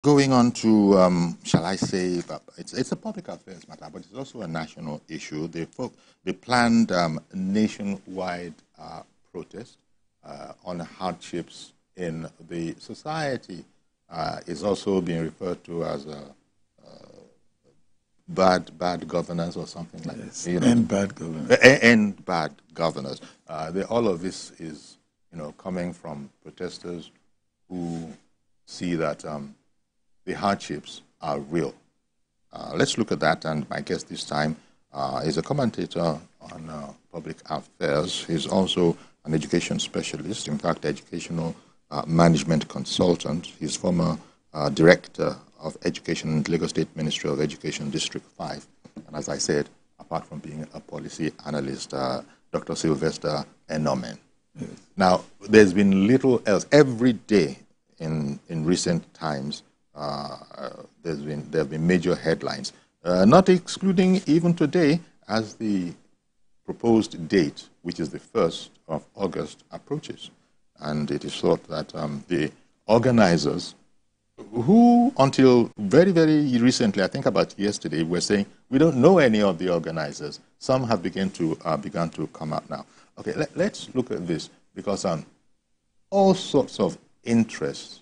Going on to, shall I say, it's a public affairs matter, but it's also a national issue. They planned nationwide protest on hardships in the society. Is also being referred to as bad governance or something like yes. that. And bad governance. And bad governors. All of this is, coming from protesters who see that the hardships are real. Let's look at that, and my guest this time is a commentator on public affairs. He's also an education specialist, in fact, educational management consultant. He's former director of education in the Lagos State Ministry of Education, District 5. And as I said, apart from being a policy analyst, Dr. Sylvester Enomhen. Yes. Now, there's been little else. Every day in recent times, there have been major headlines, not excluding even today as the proposed date, which is the 1st of August, approaches. And it is thought that the organizers, who until very, very recently, I think about yesterday, were saying, we don't know any of the organizers. Some have begun to come out now. Okay, let's look at this, because all sorts of interests,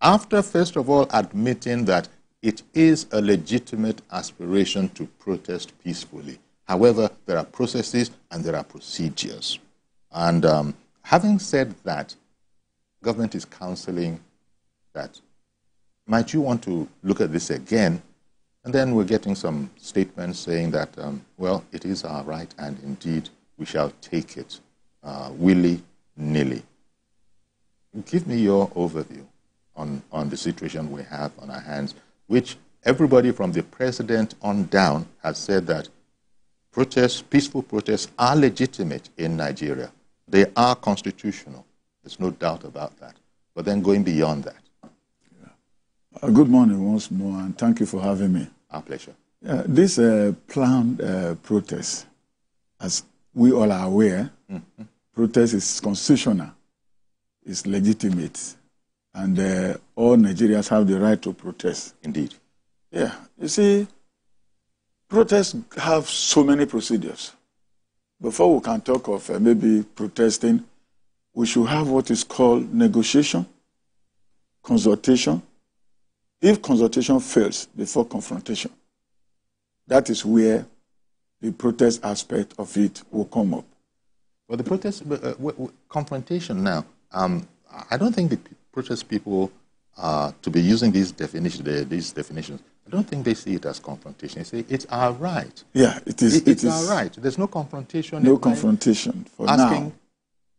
after first of all admitting that it is a legitimate aspiration to protest peacefully. However, there are processes and there are procedures. And having said that, government is counseling that, might you want to look at this again? And then we're getting some statements saying that, well, it is our right, and indeed we shall take it willy-nilly. Give me your overview on the situation we have on our hands, which everybody from the president on down has said that protests, peaceful protests, are legitimate in Nigeria. They are constitutional. There's no doubt about that. But then going beyond that. Good morning once more, and thank you for having me. Our pleasure. This planned protest, as we all are aware, protest is constitutional, it's legitimate, and all Nigerians have the right to protest. Indeed. Yeah, you see, protests have so many procedures. Before we can talk of maybe protesting, we should have what is called negotiation, consultation. If consultation fails before confrontation, that is where the protest aspect of it will come up. Well, the protest, confrontation now, I don't think the protest people to be using these definitions, I don't think they see it as confrontation. They say, it's our right. Yeah, it is. It's our right. There's no confrontation. No confrontation for asking now.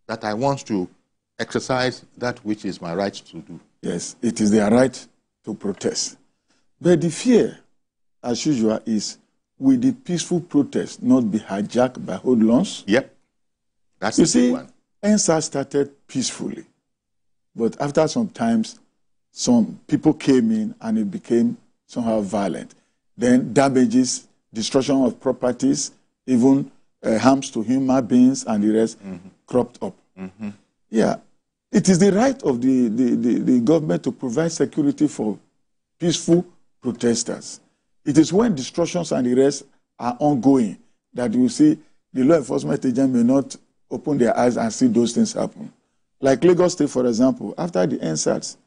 That I want to exercise that which is my right to do. Yes, it is their right to protest. But the fear, as usual, is will the peaceful protest not be hijacked by hoodlums? Yep. That's you the see, big one. NSAS started peacefully. But after some times, some people came in and it became somehow violent. Then damages, destruction of properties, even harms to human beings and the rest cropped up. Yeah. It is the right of the government to provide security for peaceful protesters. It is when destructions and the rest are ongoing that you see the law enforcement agent may not open their eyes and see those things happen. Like Lagos State, for example, after the NSAS,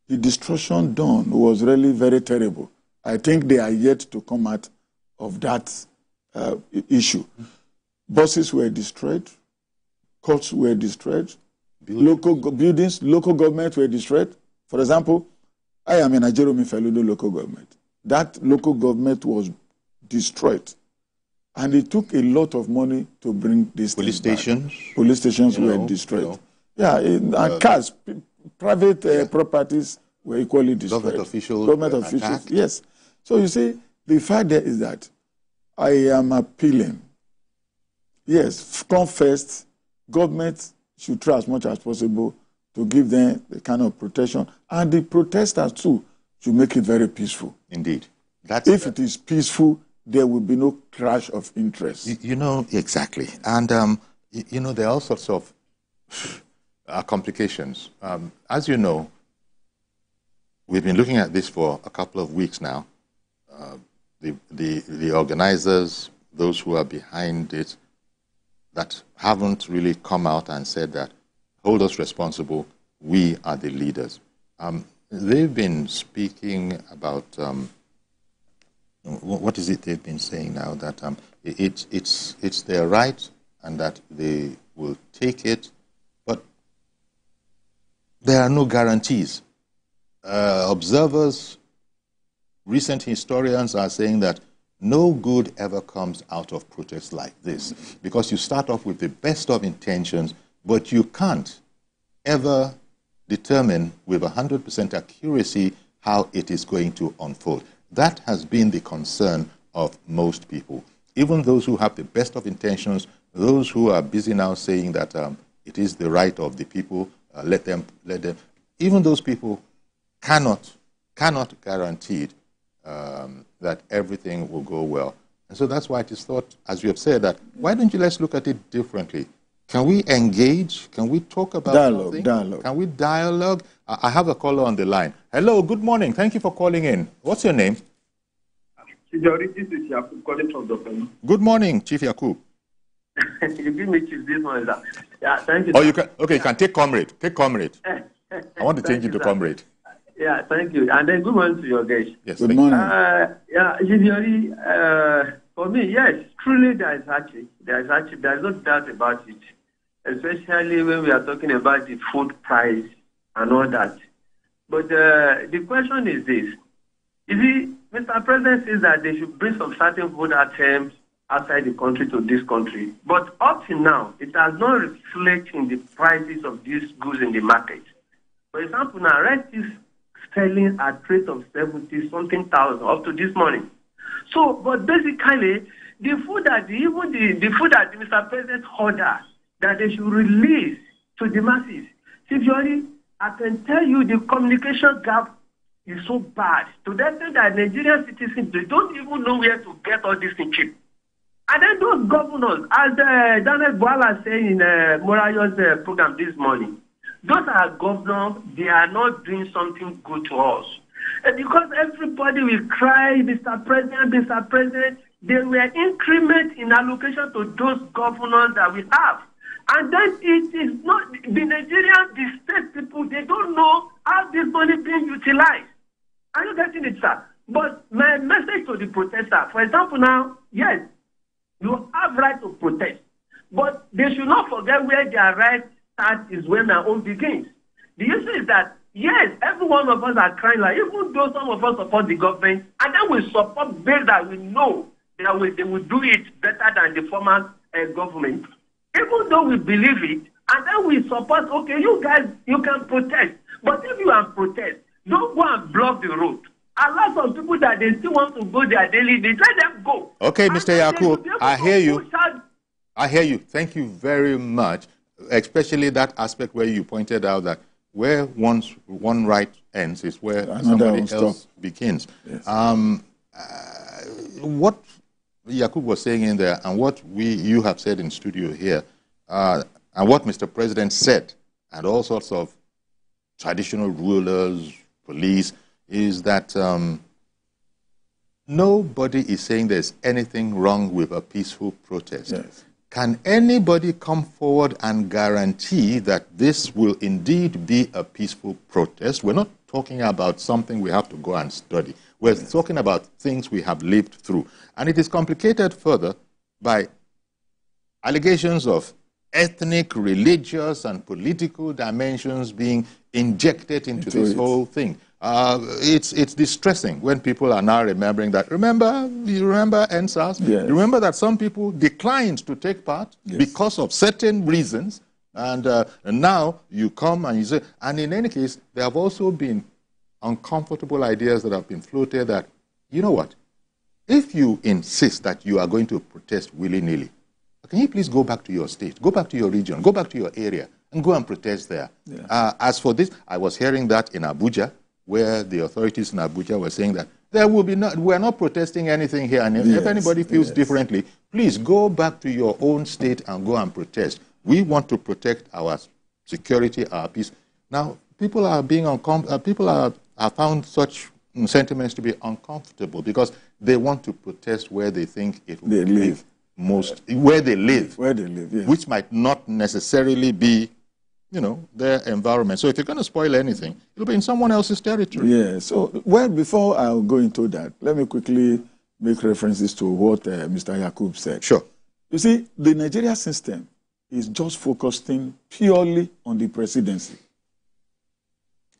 the destruction done was really very terrible. I think they are yet to come out of that issue. Buses were destroyed, courts were destroyed, local buildings, local government were destroyed. For example, I am in Nigeria Feludo local government. That local government was destroyed. And it took a lot of money to bring this police stations. Back. Police stations were destroyed. And cars, private properties were equally destroyed. Government officials. Attacked. Yes. So you see, the fact there is that I am appealing. Yes, come first. Government should try as much as possible to give them the kind of protection. And the protesters, too, should make it very peaceful. Indeed. If it is peaceful, there will be no clash of interest. You know, exactly. And, there are all sorts of complications. As you know, we've been looking at this for a couple of weeks now. The organizers, those who are behind it, that haven't really come out and said that, hold us responsible, we are the leaders. They've been speaking about, what is it they've been saying now? That it's their right and that they will take it, but there are no guarantees. Observers, recent historians are saying that no good ever comes out of protests like this, because you start off with the best of intentions, but you can't ever determine with 100% accuracy how it is going to unfold. That has been the concern of most people. Even those who have the best of intentions, those who are busy now saying that it is the right of the people, let them. Even those people cannot guarantee it, that everything will go well. And so that's why it is thought, as you have said, that why don't you let's look at it differently? Can we engage? Can we talk about something? Dialogue. Can we dialogue? I have a caller on the line. Hello, good morning. Thank you for calling in. What's your name? This is Yakub calling from Dopem. Good morning, Chief Yakub. You give me Chief this one, sir. Yeah, thank you. Oh, you can. Okay, you can take comrade. Take comrade. I want to change you to comrade. Yeah, thank you. And then good morning to your guest. Yes, good morning. For me, yes, truly there is hardship. There is no doubt about it. Especially when we are talking about the food price and all that. But the question is this. Mr. President says that they should bring some certain food items outside the country to this country. But up to now, it has not reflected in the prices of these goods in the market. For example, now, rice is selling at rate of 70-something thousand up to this morning. So, but basically, the food that the food that Mr. President ordered that they should release to the masses, Security, I can tell you the communication gap is so bad to the extent that Nigerian citizens, they don't even know where to get all this thing cheap. And then those governors, as Daniel Bwala said in Morayo's program this morning, those are governors, they are not doing something good to us. And because everybody will cry, Mr. President, there were increments in allocation to those governors that we have. And then it is not, the Nigerian, the state people, they don't know how this money is being utilized. Are you getting it, sir? But my message to the protester, for example now, yes, you have right to protest, but they should not forget where their right start is when their own begins. The issue is that, yes, every one of us are crying, like, even though some of us support the government, and then we support bills that we know that they will do it better than the former government, even though we believe it, and then we support, okay, you guys, you can protest, but if you are protest, don't go and block the road. Allow some people that they still want to go their daily needs, let them go. Okay, Mr. Yakub, I hear you. I hear you. Thank you very much, especially that aspect where you pointed out that where one right ends is where somebody else begins. Yes. What Yakub was saying in there and what you have said in studio here, and what Mr. President said, and all sorts of traditional rulers, police, is that nobody is saying there's anything wrong with a peaceful protest. Yes. Can anybody come forward and guarantee that this will indeed be a peaceful protest? We're not talking about something we have to go and study. We're talking about things we have lived through. And it is complicated further by allegations of ethnic, religious, and political dimensions being injected into this whole thing. It's distressing when people are now remembering that. You remember NSAS? Yes. You remember that some people declined to take part because of certain reasons, and now you come and you say, and in any case, there have also been uncomfortable ideas that have been floated that, you know what, if you insist that you are going to protest willy-nilly, can you please go back to your state, go back to your region, go back to your area, and go and protest there. Yeah. As for this, I was hearing that in Abuja, where the authorities in Abuja were saying that we're not protesting anything here, and if anybody feels differently, please go back to your own state and go and protest. We want to protect our security, our peace. Now, people are being have found such sentiments to be uncomfortable because they want to protest where they think it will be most, where they live, yes. Which might not necessarily be, their environment. So if you're going to spoil anything, it'll be in someone else's territory. Yeah. So, well, before I'll go into that, let me quickly make references to what Mr. Yakub said. Sure. You see, the Nigeria system is just focusing purely on the presidency.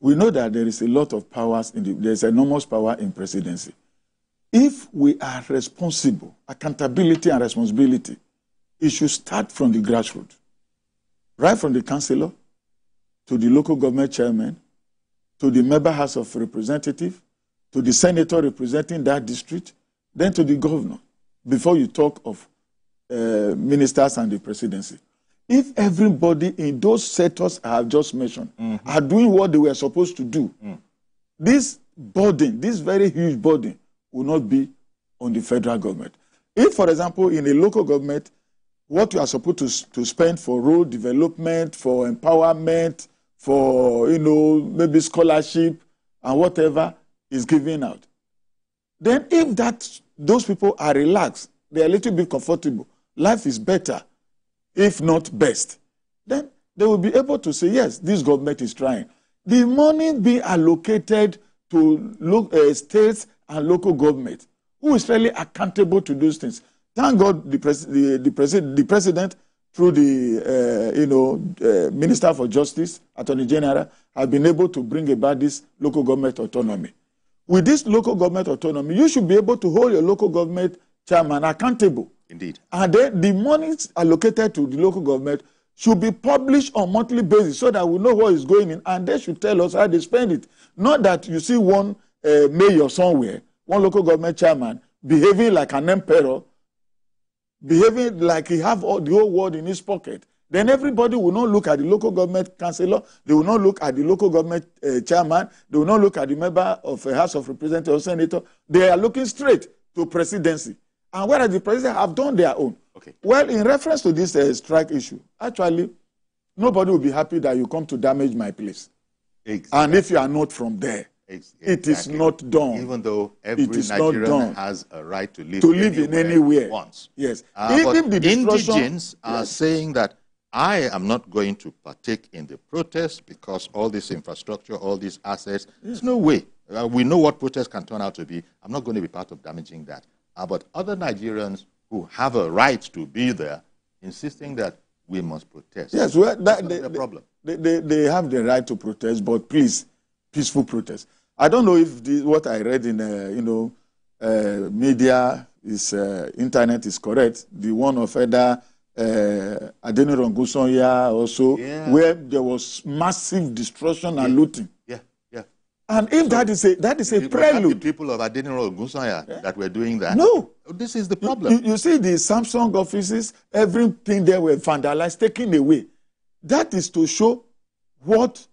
We know that there is a lot of powers, there's enormous power in presidency. If we are responsible, accountability and responsibility, it should start from the grassroots. Right from the councillor, to the local government chairman, to the member house of representative, to the senator representing that district, then to the governor, before you talk of ministers and the presidency. If everybody in those sectors I have just mentioned are doing what they were supposed to do, this burden, this very huge burden, will not be on the federal government. If, for example, in a local government, what you are supposed to spend for road development, for empowerment, for, maybe scholarship and whatever is given out, then if those people are relaxed, they are a little bit comfortable, life is better, if not best, then they will be able to say, yes, this government is trying. The money being allocated to states and local government, who is really accountable to those things. Thank God the president, through the Minister for Justice, Attorney General, have been able to bring about this local government autonomy. With this local government autonomy, you should be able to hold your local government chairman accountable. Indeed. And then the monies allocated to the local government should be published on a monthly basis so that we know what is going in, and they should tell us how they spend it. Not that you see one mayor somewhere, one local government chairman, behaving like an emperor, behaving like he have the whole world in his pocket. Then everybody will not look at the local government councillor, they will not look at the local government chairman, they will not look at the member of a House of Representatives or Senator. They are looking straight to presidency. And whereas the president have done their own. Okay. Well, in reference to this strike issue, actually, nobody will be happy that you come to damage my place. Exactly. And if you are not from there, exactly. It is not done. Even though every Nigerian has a right to live in anywhere he wants. Yes. But indigents are saying that I am not going to partake in the protest because all this infrastructure, all these assets, there's no way. We know what protest can turn out to be. I'm not going to be part of damaging that. But other Nigerians who have a right to be there, insisting that we must protest. Yes, well, that's the problem. They have the right to protest, but please, peaceful protest. I don't know if what I read in media is internet is correct. The one of Eda Adeniran Gusonya also, where there was massive destruction and looting. And if that is a prelude. The people of Adeniran Gusonya that were doing that. No. This is the problem. You see the Samsung offices, everything there were vandalized, taken away. That is to show what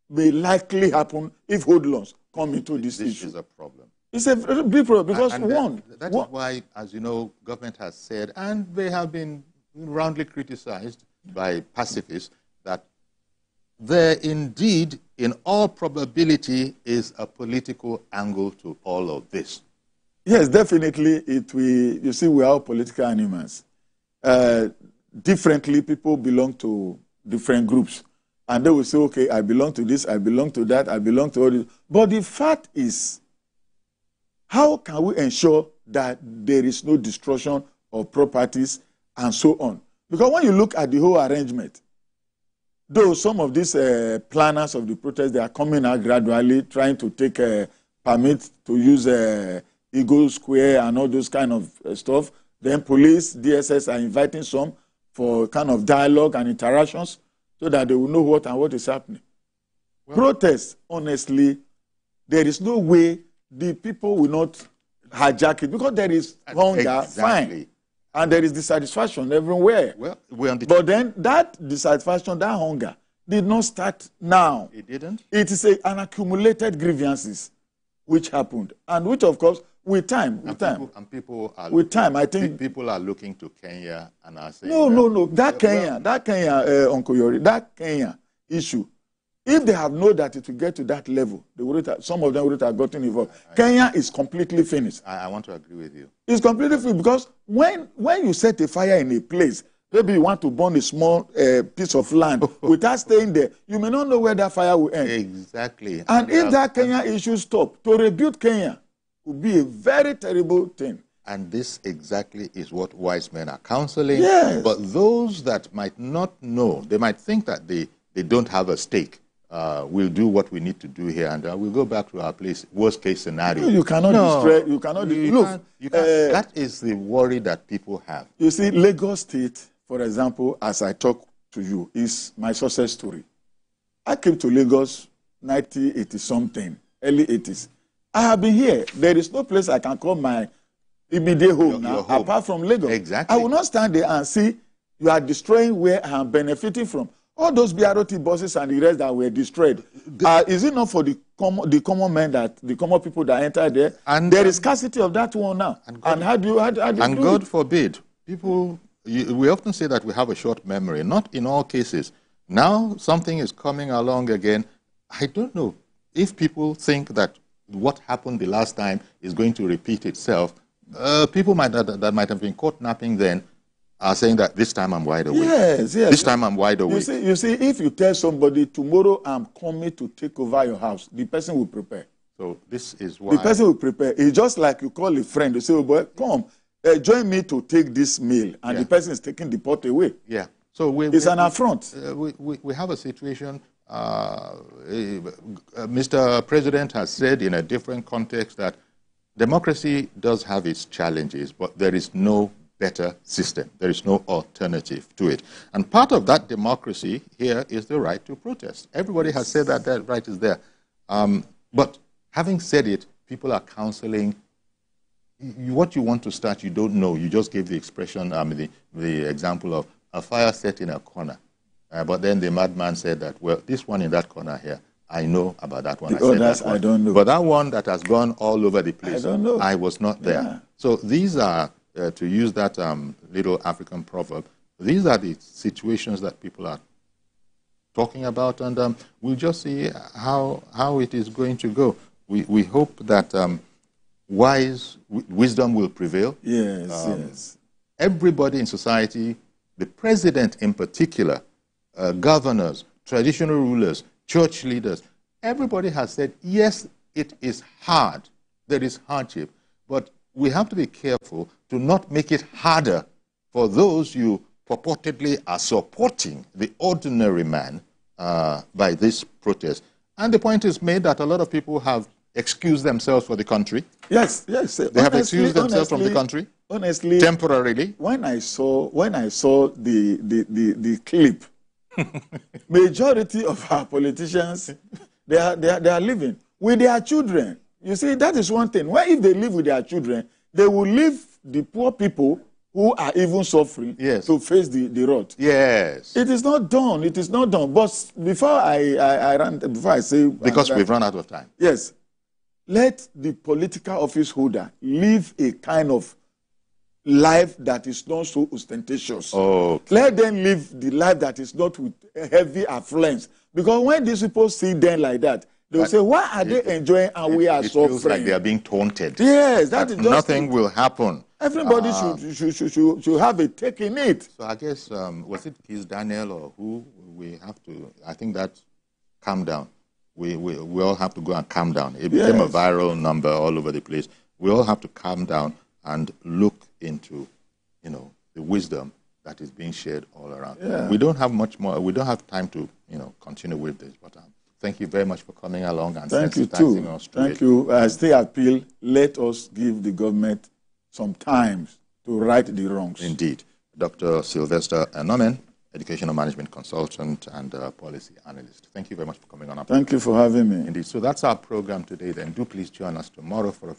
may likely happen if hoodlums come into this issue. This is a problem. It's a very big problem because that is why, as you know, government has said, and they have been roundly criticized by pacifists, that there indeed, in all probability, is a political angle to all of this. Yes, definitely. You see, we are all political animals. Differently, people belong to different groups. And they will say, okay, I belong to this, I belong to that, I belong to all this. But the fact is, how can we ensure that there is no destruction of properties and so on? Because when you look at the whole arrangement, though some of these planners of the protest, they are coming out gradually, trying to take a permit to use Eagle Square and all those kind of stuff. Then police, DSS are inviting some for kind of dialogue and interactions so that they will know what is happening. Well, protest, honestly, there is no way the people will not hijack it because there is hunger, fine. And there is dissatisfaction everywhere. Well, but then that dissatisfaction, that hunger, did not start now. It didn't? It is an accumulated grievances which happened. And which, of course, with time. I think people are looking to Kenya and are saying... No. That Kenya, Uncle Yori, that Kenya issue, If they have known that it will get to that level, they would have, some of them would have gotten involved. Kenya is completely finished. I want to agree with you. It's completely finished because when you set a fire in a place, maybe you want to burn a small piece of land without staying there, you may not know where that fire will end. Exactly. And if that Kenya issue stops, to rebuild Kenya would be a very terrible thing. And this exactly is what wise men are counseling. Yes. But those that might not know, they might think that they don't have a stake. We'll do what we need to do here, and we'll go back to our place. Worst case scenario. You cannot destroy. You cannot. Look, that is the worry that people have. You see, Lagos State, for example, as I talk to you, is my success story. I came to Lagos 1980 something, early 80s. I have been here. There is no place I can call my immediate home now, home, apart from Lagos. Exactly. I will not stand there and see you are destroying where I am benefiting from. All those BRT buses and the rest that were destroyed, is it not for the common men, that the common people that enter there? And there is scarcity of that one now. And how do you and God forbid, people, we often say that we have a short memory. Not in all cases. Now something is coming along again. I don't know if people think that what happened the last time is going to repeat itself. People that might have been caught napping then are saying that this time I'm wide awake. Yes. This time I'm wide awake. You see, if you tell somebody tomorrow I'm coming to take over your house, the person will prepare. So this is why the person will prepare. It's just like you call a friend. You say, "Oh boy, come, join me to take this meal," and the person is taking the pot away. Yeah. So it's an affront. We have a situation. Mr. President has said in a different context that democracy does have its challenges, but there is no better system. There is no alternative to it. And part of that democracy here is the right to protest. Everybody has said that that right is there. But having said it, people are counseling. What you want to start, you don't know. You just gave the expression, the example of a fire set in a corner. But then the madman said that, well, this one in that corner here, I know about that one. I don't know. But that one that has gone all over the place, I don't know. I was not there. Yeah. So these are, to use that little African proverb, these are the situations that people are talking about, and we'll just see how it is going to go. We hope that wisdom will prevail. Yes. Everybody in society, the president in particular, governors, traditional rulers, church leaders, everybody has said, yes, it is hard. There is hardship. But we have to be careful to not make it harder for those you purportedly are supporting, the ordinary man, by this protest. And the point is made that a lot of people have excused themselves for the country. Yes. They have excused themselves from the country. Honestly, temporarily. When I saw the clip, majority of our politicians, they are living with their children. You see, that is one thing. If they live with their children, they will leave the poor people who are even suffering to face the wrath. Yes. It is not done. It is not done. But before I say... Because we've run out of time. Yes. Let the political office holder live a kind of life that is not so ostentatious. Okay. Let them live the life that is not with heavy affluence. Because when these people see them like that, they will say, why are they enjoying and we are suffering? It feels like they are being taunted. Yes, that is just nothing will happen. Everybody should have a take in it. So I guess, was it Keith Daniel or who? We have to, I think that calm down. We all have to go and calm down. It became a viral number all over the place. We all have to calm down and look into, the wisdom that is being shared all around. Yeah. We don't have much more. We don't have time to, continue with this. But thank you very much for coming along and sensitizing us to it. Thank you. I still appeal, let us give the government some time to right the wrongs. Indeed. Dr. Sylvester Enomhen, Educational Management Consultant and Policy Analyst. Thank you very much for coming on. Thank you for having me. Indeed. So that's our program today. Then do please join us tomorrow for a